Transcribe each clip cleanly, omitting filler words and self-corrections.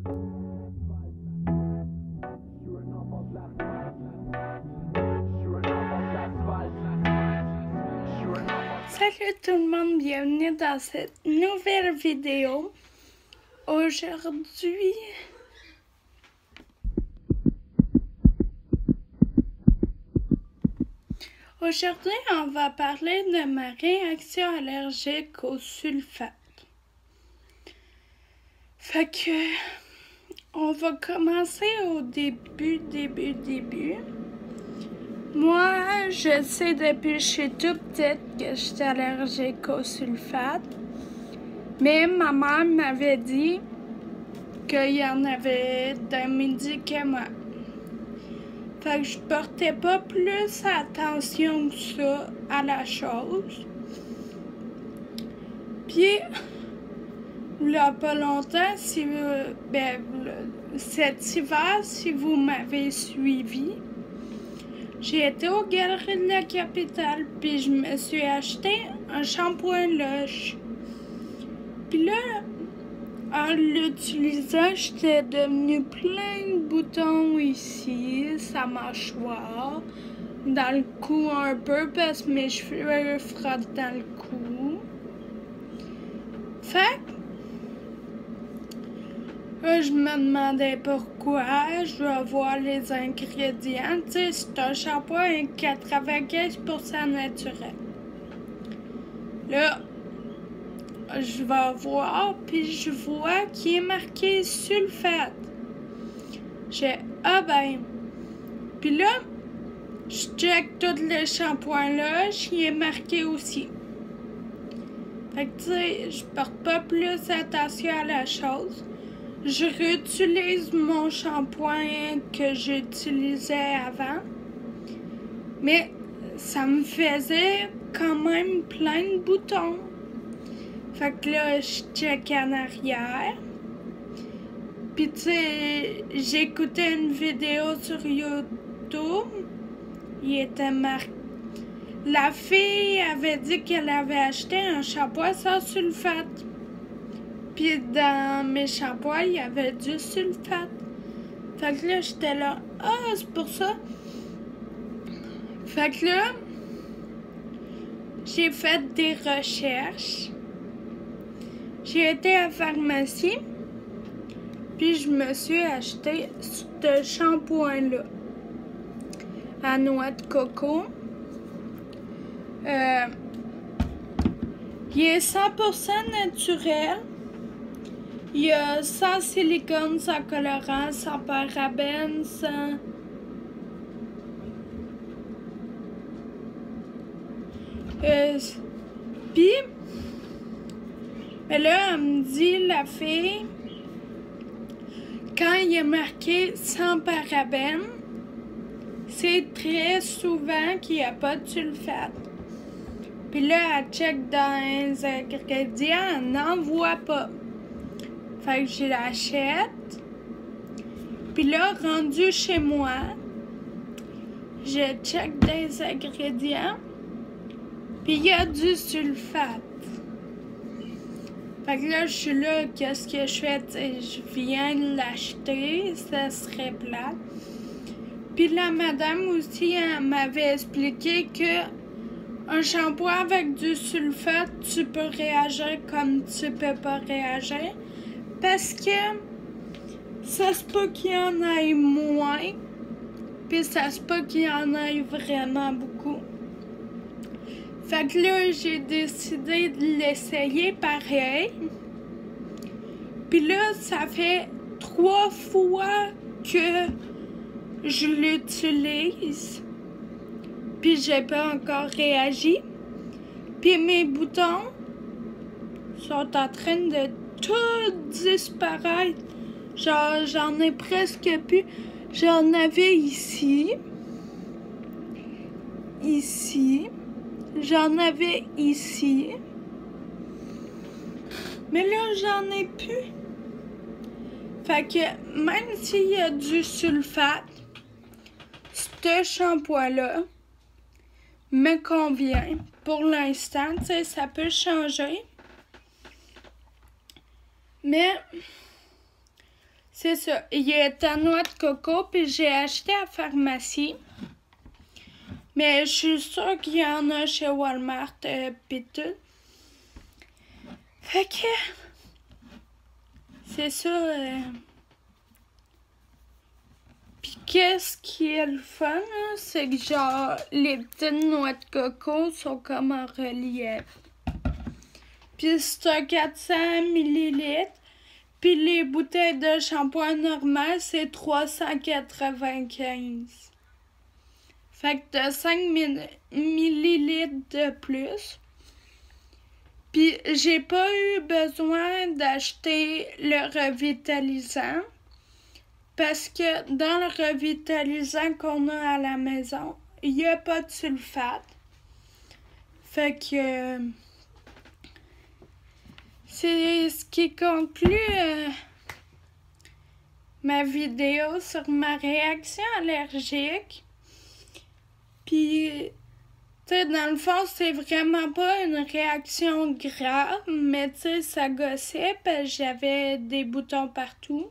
Salut tout le monde, bienvenue dans cette nouvelle vidéo. Aujourd'hui, on va parler de ma réaction allergique au sulfate. Fait que, on va commencer au début. Moi, je sais depuis que je suis toute petite que je suis allergique au sulfate. Mais ma mère m'avait dit qu'il y en avait d'un médicament. Fait que je portais pas plus attention que ça à la chose. Puis, il y a pas longtemps, cet hiver, si vous m'avez suivi, j'ai été aux Galeries de la Capitale, puis je me suis acheté un shampoing Lush. Puis là, en l'utilisant, j'étais devenue plein de boutons ici, sa mâchoire, dans le cou un peu, parce que mes cheveux frottent dans le cou. Fait que je me demandais pourquoi. Je dois voir les ingrédients. Tu sais, c'est un shampoing 95% naturel. Là, je vais voir, puis je vois qu'il est marqué sulfate. J'ai Puis là, je check tous les shampoings là, il est marqué aussi. Fait que tu sais, je porte pas plus attention à la chose. Je réutilise mon shampoing que j'utilisais avant. Mais ça me faisait quand même plein de boutons. Fait que là, je check en arrière. Puis tu sais, j'écoutais une vidéo sur YouTube. Il était marqué. La fille avait dit qu'elle avait acheté un shampoing sans sulfate. Puis dans mes shampoings, il y avait du sulfate. Fait que là, j'étais là, c'est pour ça. Fait que là, j'ai fait des recherches. J'ai été à la pharmacie, puis je me suis acheté ce shampoing-là. À noix de coco. Il est 100% naturel. Il y a sans silicone, sans colorant, sans parabènes, sans... Puis, mais là, elle me dit, la fille, quand il est marqué sans parabènes, c'est très souvent qu'il n'y a pas de sulfate. Puis là, elle check dans les ingrédients, elle n'en voit pas. Fait que je l'achète. Puis là, rendu chez moi, je check des ingrédients. Puis il y a du sulfate. Fait que là, je suis là, qu'est-ce que je fais? T'sais, je viens de l'acheter, ça serait plate. Puis la madame aussi, elle m'avait expliqué que un shampoing avec du sulfate, tu peux réagir comme tu peux pas réagir. Parce que ça se peut qu'il y en ait moins, puis ça se peut qu'il y en ait vraiment beaucoup. Fait que là, j'ai décidé de l'essayer pareil. Puis là, ça fait 3 fois que je l'utilise. Puis j'ai pas encore réagi. Puis mes boutons sont en train de tout disparaître. Genre, j'en ai presque plus. J'en avais ici. Ici. J'en avais ici. Mais là, j'en ai plus. Fait que même s'il y a du sulfate, ce shampoing-là me convient. Pour l'instant, tu sais, ça peut changer. Mais c'est ça. Il est à noix de coco, puis j'ai acheté à la pharmacie. Mais je suis sûre qu'il y en a chez Walmart, pis tout. Fait que... c'est ça. Puis qu'est-ce qui est le fun, là, c'est que genre, les petites noix de coco sont comme en relief. Puis c'est un 400 ml. Puis les bouteilles de shampoing normal, c'est 395. Fait que t'as 5 millilitres de plus. Puis j'ai pas eu besoin d'acheter le revitalisant. Parce que dans le revitalisant qu'on a à la maison, il n'y a pas de sulfate. Fait que... c'est ce qui conclut ma vidéo sur ma réaction allergique. Puis, tu sais, dans le fond, c'est vraiment pas une réaction grave, mais tu sais, ça gossait parce que j'avais des boutons partout.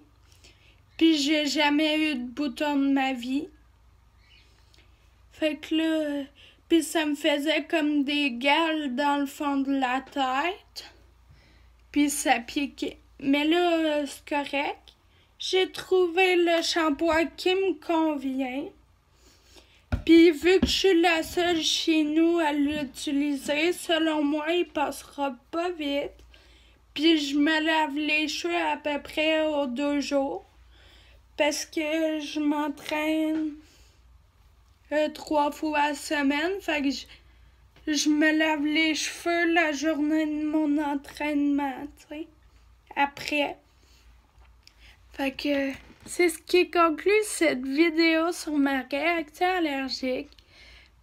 Puis j'ai jamais eu de boutons de ma vie. Fait que là, puis ça me faisait comme des gales dans le fond de la tête. Puis ça piquait. Mais là, c'est correct. J'ai trouvé le shampoing qui me convient. Puis vu que je suis la seule chez nous à l'utiliser, selon moi, il passera pas vite. Puis je me lave les cheveux à peu près aux 2 jours. Parce que je m'entraîne 3 fois à la semaine. Fait que je me lave les cheveux la journée de mon entraînement, tu sais. Après. Fait que c'est ce qui conclut cette vidéo sur ma réaction allergique.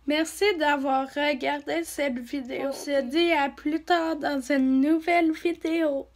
Merci d'avoir regardé cette vidéo. On se dit à plus tard dans une nouvelle vidéo.